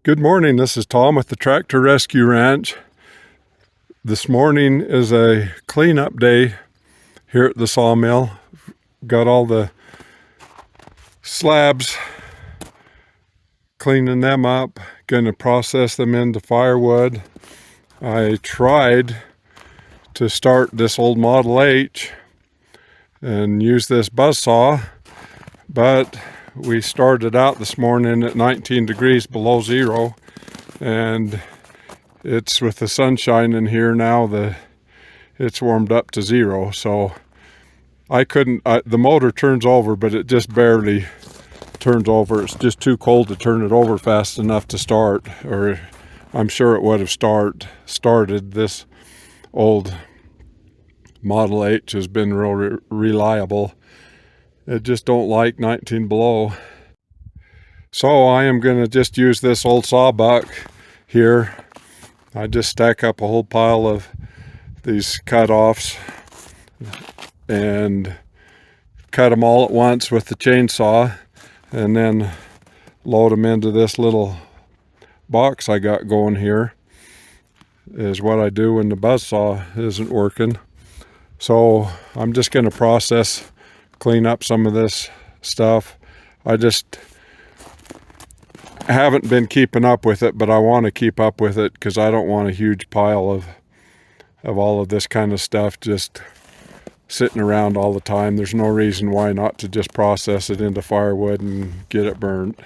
Good morning, this is Tom with the Tractor Rescue Ranch. This morning is a cleanup day here at the sawmill. Got all the slabs, cleaning them up, going to process them into firewood. I tried to start this old Model H and use this buzzsaw, but we started out this morning at 19 degrees below zero, and it's with the sunshine in here now, it's warmed up to zero, so the motor turns over, but it just barely turns over. It's just too cold to turn it over fast enough to start, or I'm sure it would have started. This old Model H has been real reliable. It just don't like 19 below. So I am going to just use this old sawbuck here. I just stack up a whole pile of these cut-offs and cut them all at once with the chainsaw, and then load them into this little box I got going here, is what I do when the buzzsaw isn't working. So I'm just going to clean up some of this stuff. I just haven't been keeping up with it, but I want to keep up with it because I don't want a huge pile of all of this kind of stuff just sitting around all the time. There's no reason why not to just process it into firewood and get it burnt.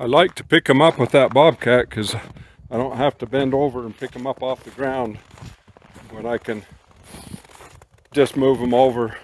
I like to pick them up with that bobcat because I don't have to bend over and pick them up off the ground when I can just move them over.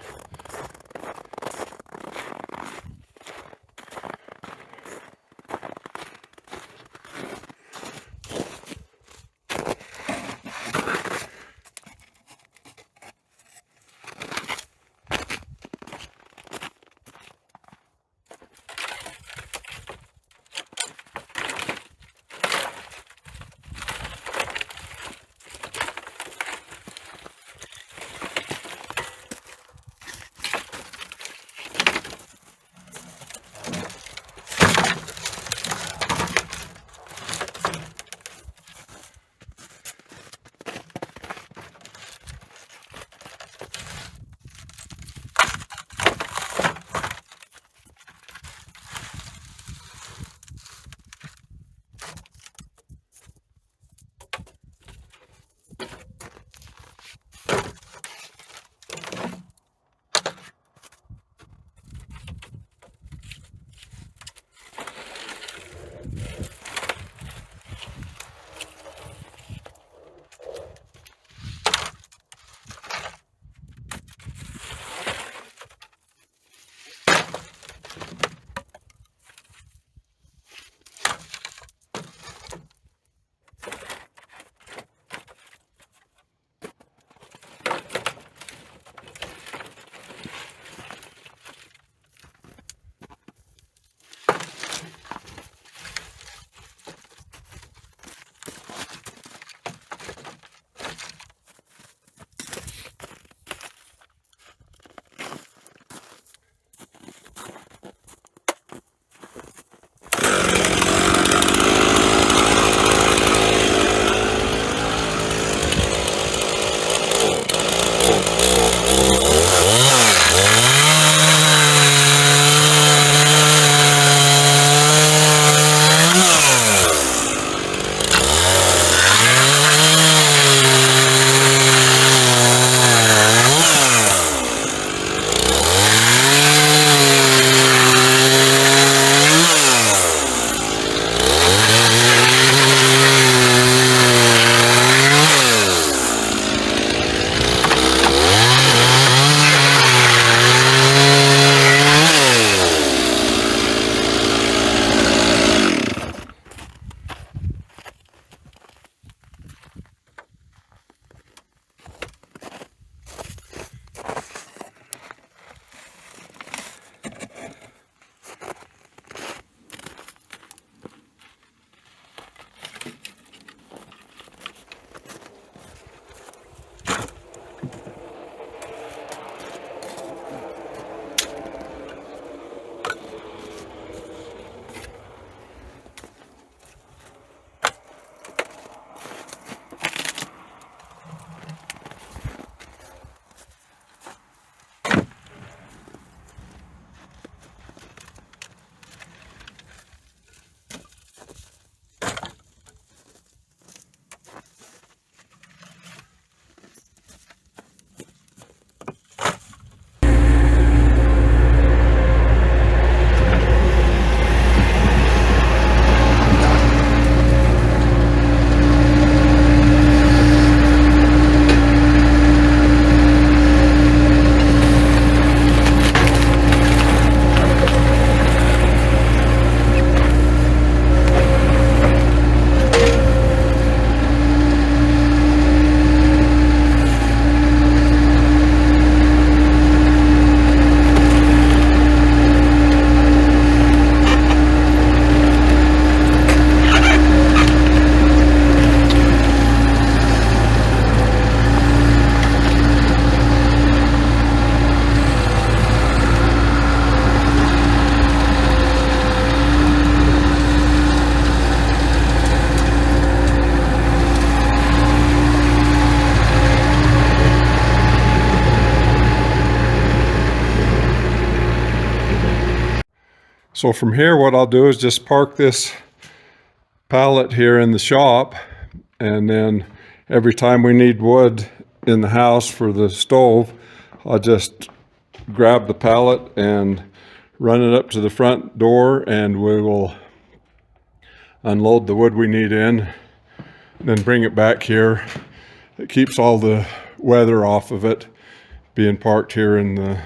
So from here, what I'll do is just park this pallet here in the shop, and then every time we need wood in the house for the stove, I'll just grab the pallet and run it up to the front door, and we will unload the wood we need in, and then bring it back here. It keeps all the weather off of it, being parked here in the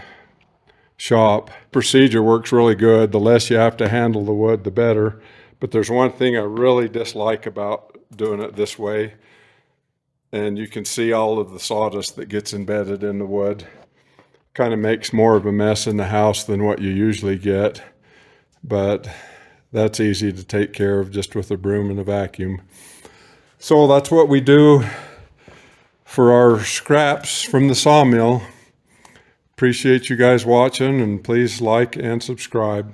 shop. Procedure works really good. The less you have to handle the wood, the better. But there's one thing I really dislike about doing it this way, and you can see all of the sawdust that gets embedded in the wood. Kind of makes more of a mess in the house than what you usually get, but that's easy to take care of just with a broom and a vacuum. So that's what we do for our scraps from the sawmill. Appreciate you guys watching, and please like and subscribe.